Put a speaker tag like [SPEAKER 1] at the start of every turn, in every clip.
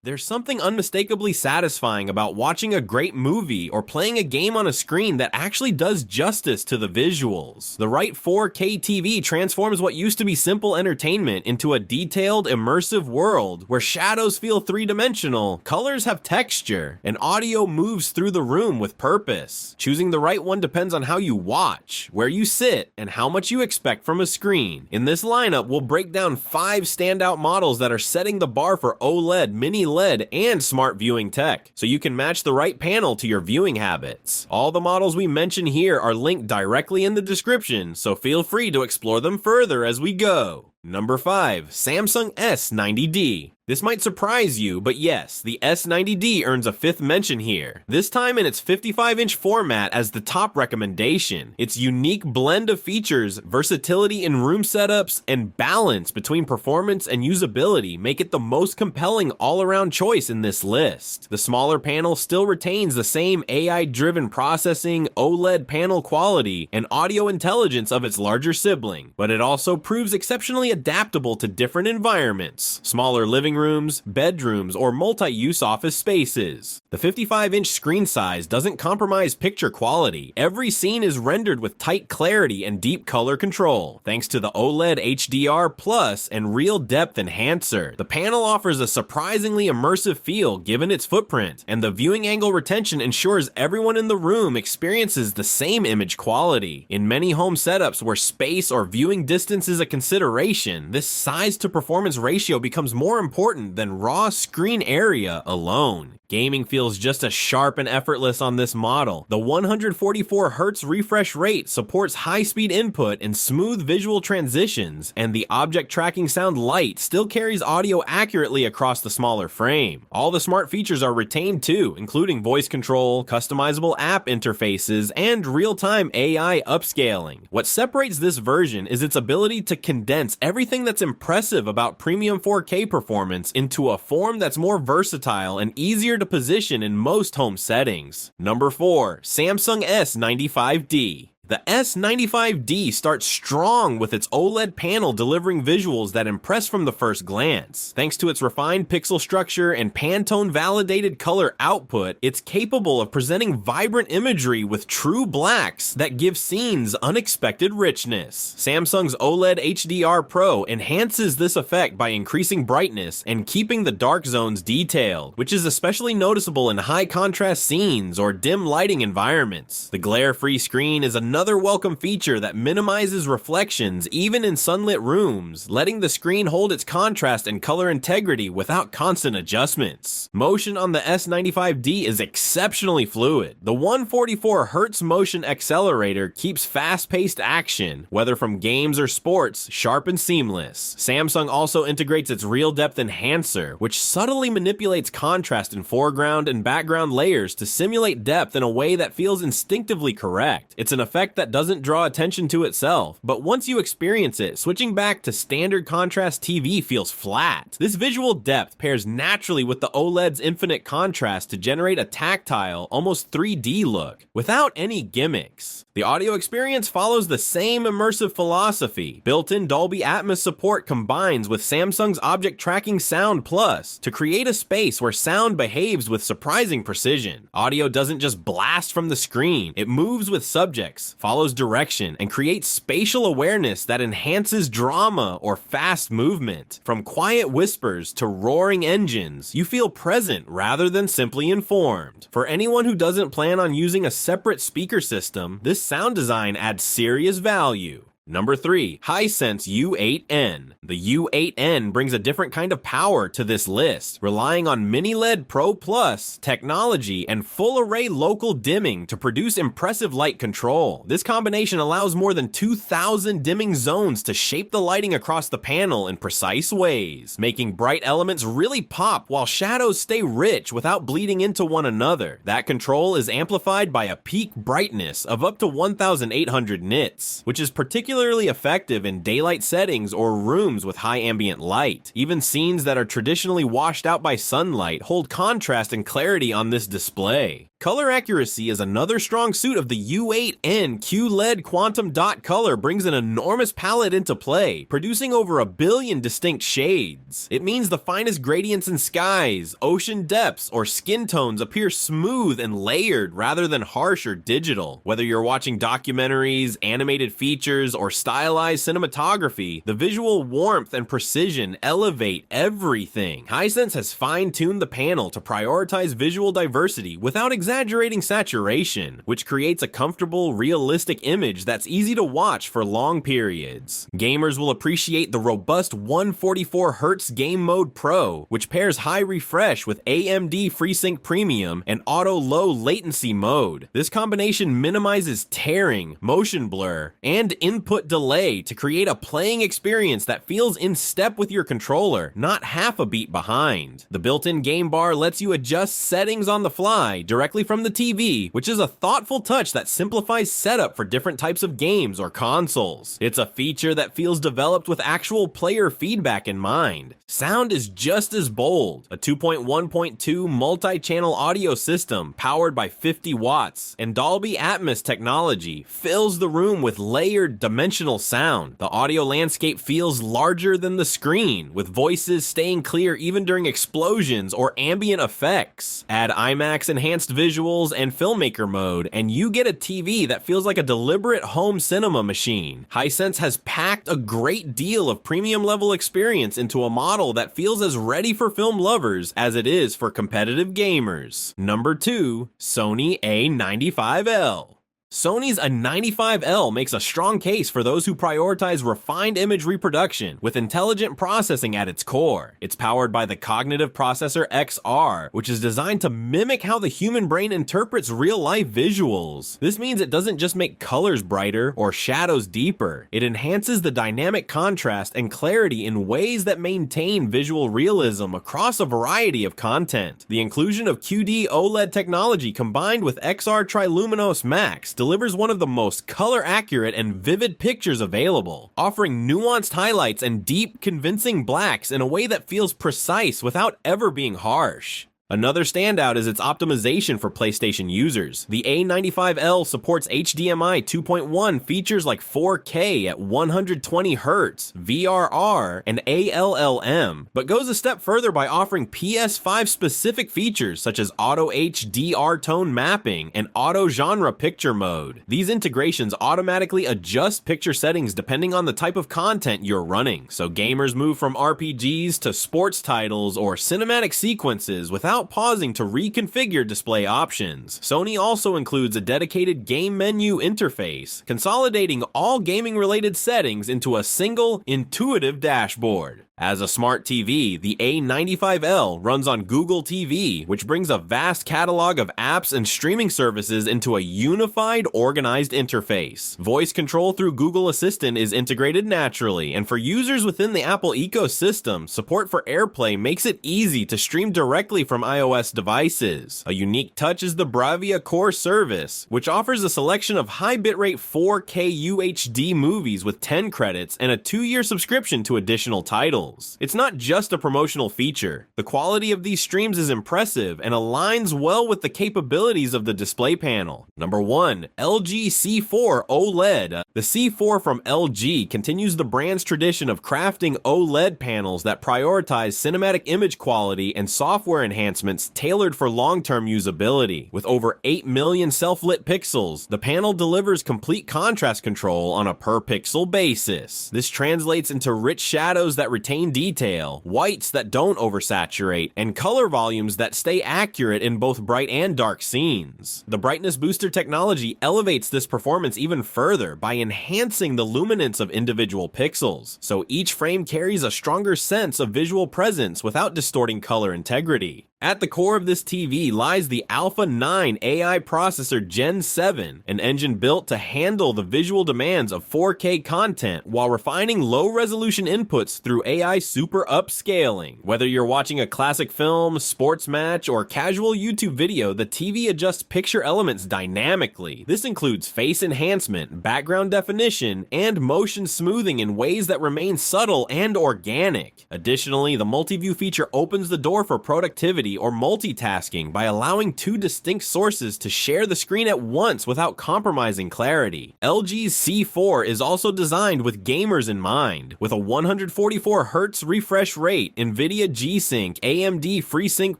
[SPEAKER 1] There's something unmistakably satisfying about watching a great movie or playing a game on a screen that actually does justice to the visuals. The right 4K TV transforms what used to be simple entertainment into a detailed, immersive world where shadows feel three-dimensional, colors have texture, and audio moves through the room with purpose. Choosing the right one depends on how you watch, where you sit, and how much you expect from a screen. In this lineup, we'll break down 5 standout models that are setting the bar for OLED, mini LED, and smart viewing tech, so you can match the right panel to your viewing habits. All the models we mention here are linked directly in the description, so feel free to explore them further as we go. Number 5. Samsung S90D. This might surprise you, but yes, the S90D earns a 5th mention here, this time in its 55-inch format as the top recommendation. Its unique blend of features, versatility in room setups, and balance between performance and usability make it the most compelling all-around choice in this list. The smaller panel still retains the same AI-driven processing, OLED panel quality, and audio intelligence of its larger sibling, but it also proves exceptionally adaptable to different environments, smaller living rooms, bedrooms, or multi-use office spaces. The 55-inch screen size doesn't compromise picture quality. Every scene is rendered with tight clarity and deep color control, thanks to the OLED HDR Plus and Real Depth Enhancer. The panel offers a surprisingly immersive feel given its footprint, and the viewing angle retention ensures everyone in the room experiences the same image quality. In many home setups where space or viewing distance is a consideration, this size-to-performance ratio becomes more important than raw screen area alone. Gaming feels just as sharp and effortless on this model. The 144Hz refresh rate supports high-speed input and smooth visual transitions, and the object tracking sound light still carries audio accurately across the smaller frame. All the smart features are retained too, including voice control, customizable app interfaces, and real-time AI upscaling. What separates this version is its ability to condense everything that's impressive about premium 4K performance into a form that's more versatile and easier to position in most home settings. Number 4. Samsung S95D. The S95D starts strong with its OLED panel delivering visuals that impress from the first glance. Thanks to its refined pixel structure and Pantone validated color output, it's capable of presenting vibrant imagery with true blacks that give scenes unexpected richness. Samsung's OLED HDR Pro enhances this effect by increasing brightness and keeping the dark zones detailed, which is especially noticeable in high contrast scenes or dim lighting environments. The glare-free screen is another welcome feature that minimizes reflections even in sunlit rooms, letting the screen hold its contrast and color integrity without constant adjustments. Motion on the S95D is exceptionally fluid. The 144Hz motion accelerator keeps fast-paced action, whether from games or sports, sharp and seamless. Samsung also integrates its Real Depth Enhancer, which subtly manipulates contrast in foreground and background layers to simulate depth in a way that feels instinctively correct. It's an effect that doesn't draw attention to itself, but once you experience it, switching back to standard contrast TV feels flat. This visual depth pairs naturally with the OLED's infinite contrast to generate a tactile, almost 3D look, without any gimmicks. The audio experience follows the same immersive philosophy. Built-in Dolby Atmos support combines with Samsung's Object Tracking Sound Plus to create a space where sound behaves with surprising precision. Audio doesn't just blast from the screen, it moves with subjects, follows direction, and creates spatial awareness that enhances drama or fast movement. From quiet whispers to roaring engines, you feel present rather than simply informed. For anyone who doesn't plan on using a separate speaker system, this sound design adds serious value. Number 3. Hisense U8N. The U8N brings a different kind of power to this list, relying on Mini LED Pro Plus technology and full array local dimming to produce impressive light control. This combination allows more than 2,000 dimming zones to shape the lighting across the panel in precise ways, making bright elements really pop while shadows stay rich without bleeding into one another. That control is amplified by a peak brightness of up to 1,800 nits, which is particularly effective in daylight settings or rooms with high ambient light. Even scenes that are traditionally washed out by sunlight hold contrast and clarity on this display. Color accuracy is another strong suit of the U8N QLED quantum dot color brings an enormous palette into play, producing over 1 billion distinct shades. It means the finest gradients in skies, ocean depths, or skin tones appear smooth and layered rather than harsh or digital. Whether you're watching documentaries, animated features, or stylized cinematography, the visual warmth and precision elevate everything. Hisense has fine-tuned the panel to prioritize visual diversity without exaggerating saturation, which creates a comfortable, realistic image that's easy to watch for long periods. Gamers will appreciate the robust 144Hz Game Mode Pro, which pairs high refresh with AMD FreeSync Premium and Auto Low Latency mode. This combination minimizes tearing, motion blur, and input delay to create a playing experience that feels in step with your controller, not half a beat behind. The built-in game bar lets you adjust settings on the fly directly from the TV, which is a thoughtful touch that simplifies setup for different types of games or consoles. It's a feature that feels developed with actual player feedback in mind. Sound is just as bold. A 2.1.2 multi-channel audio system powered by 50 watts and Dolby Atmos technology fills the room with layered dimensional sound. The audio landscape feels larger than the screen, with voices staying clear even during explosions or ambient effects. Add IMAX enhanced visuals and filmmaker mode, and you get a TV that feels like a deliberate home cinema machine. Hisense has packed a great deal of premium level experience into a model that feels as ready for film lovers as it is for competitive gamers. Number 2, Sony A95L. Sony's A95L makes a strong case for those who prioritize refined image reproduction with intelligent processing at its core. It's powered by the cognitive processor XR, which is designed to mimic how the human brain interprets real-life visuals. This means it doesn't just make colors brighter or shadows deeper. It enhances the dynamic contrast and clarity in ways that maintain visual realism across a variety of content. The inclusion of QD OLED technology combined with XR Triluminos Max delivers one of the most color-accurate and vivid pictures available, offering nuanced highlights and deep, convincing blacks in a way that feels precise without ever being harsh. Another standout is its optimization for PlayStation users. The A95L supports HDMI 2.1 features like 4K at 120Hz, VRR, and ALLM, but goes a step further by offering PS5 specific features such as Auto HDR tone mapping and Auto Genre Picture Mode. These integrations automatically adjust picture settings depending on the type of content you're running, so gamers move from RPGs to sports titles or cinematic sequences without pausing to reconfigure display options. Sony also includes a dedicated game menu interface, consolidating all gaming-related settings into a single, intuitive dashboard. As a smart TV, the A95L runs on Google TV, which brings a vast catalog of apps and streaming services into a unified, organized interface. Voice control through Google Assistant is integrated naturally, and for users within the Apple ecosystem, support for AirPlay makes it easy to stream directly from iOS devices. A unique touch is the Bravia Core service, which offers a selection of high bitrate 4K UHD movies with 10 credits and a 2-year subscription to additional titles. It's not just a promotional feature. The quality of these streams is impressive and aligns well with the capabilities of the display panel. Number 1, LG C4 OLED. The C4 from LG continues the brand's tradition of crafting OLED panels that prioritize cinematic image quality and software enhancements tailored for long-term usability. With over 8 million self-lit pixels, the panel delivers complete contrast control on a per-pixel basis. This translates into rich shadows that retain detail, whites that don't oversaturate, and color volumes that stay accurate in both bright and dark scenes. The brightness booster technology elevates this performance even further by enhancing the luminance of individual pixels, so each frame carries a stronger sense of visual presence without distorting color integrity. At the core of this TV lies the Alpha 9 AI processor Gen 7, an engine built to handle the visual demands of 4K content while refining low-resolution inputs through AI super upscaling. Whether you're watching a classic film, sports match, or casual YouTube video, the TV adjusts picture elements dynamically. This includes face enhancement, background definition, and motion smoothing in ways that remain subtle and organic. Additionally, the multi-view feature opens the door for productivity quality or multitasking by allowing two distinct sources to share the screen at once without compromising clarity. LG's C4 is also designed with gamers in mind. With a 144Hz refresh rate, NVIDIA G-Sync, AMD FreeSync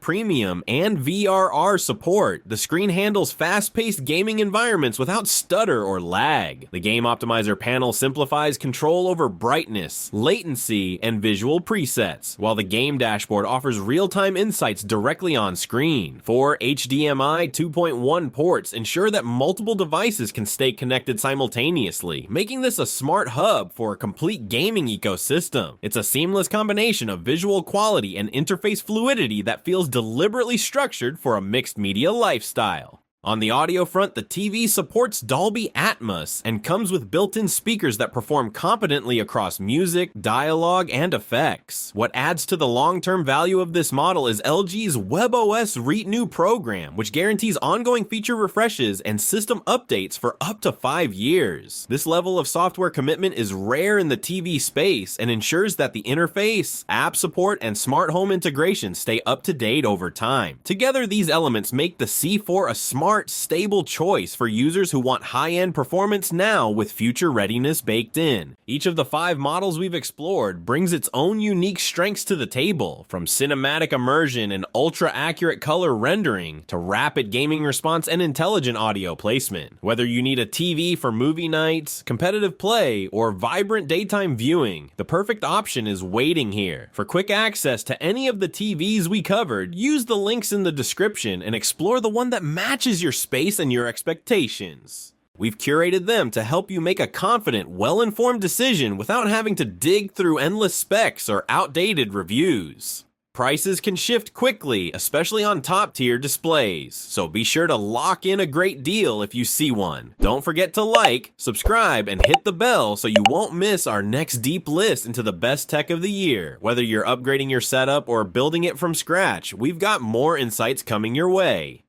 [SPEAKER 1] Premium, and VRR support, the screen handles fast-paced gaming environments without stutter or lag. The Game Optimizer panel simplifies control over brightness, latency, and visual presets, while the game dashboard offers real-time insights directly on screen. 4 HDMI 2.1 ports ensure that multiple devices can stay connected simultaneously, making this a smart hub for a complete gaming ecosystem. It's a seamless combination of visual quality and interface fluidity that feels deliberately structured for a mixed media lifestyle. On the audio front, the TV supports Dolby Atmos and comes with built-in speakers that perform competently across music, dialogue, and effects. What adds to the long-term value of this model is LG's WebOS Renew program, which guarantees ongoing feature refreshes and system updates for up to 5 years. This level of software commitment is rare in the TV space and ensures that the interface, app support, and smart home integration stay up to date over time. Together, these elements make the C4 a smart, stable choice for users who want high-end performance now with future readiness baked in. Each of the 5 models we've explored brings its own unique strengths to the table, from cinematic immersion and ultra-accurate color rendering to rapid gaming response and intelligent audio placement. Whether you need a TV for movie nights, competitive play, or vibrant daytime viewing, the perfect option is waiting here. For quick access to any of the TVs we covered, use the links in the description and explore the one that matches your space and your expectations. We've curated them to help you make a confident, well-informed decision without having to dig through endless specs or outdated reviews. Prices can shift quickly, especially on top-tier displays, so be sure to lock in a great deal if you see one. Don't forget to like, subscribe, and hit the bell so you won't miss our next deep list into the best tech of the year. Whether you're upgrading your setup or building it from scratch, we've got more insights coming your way.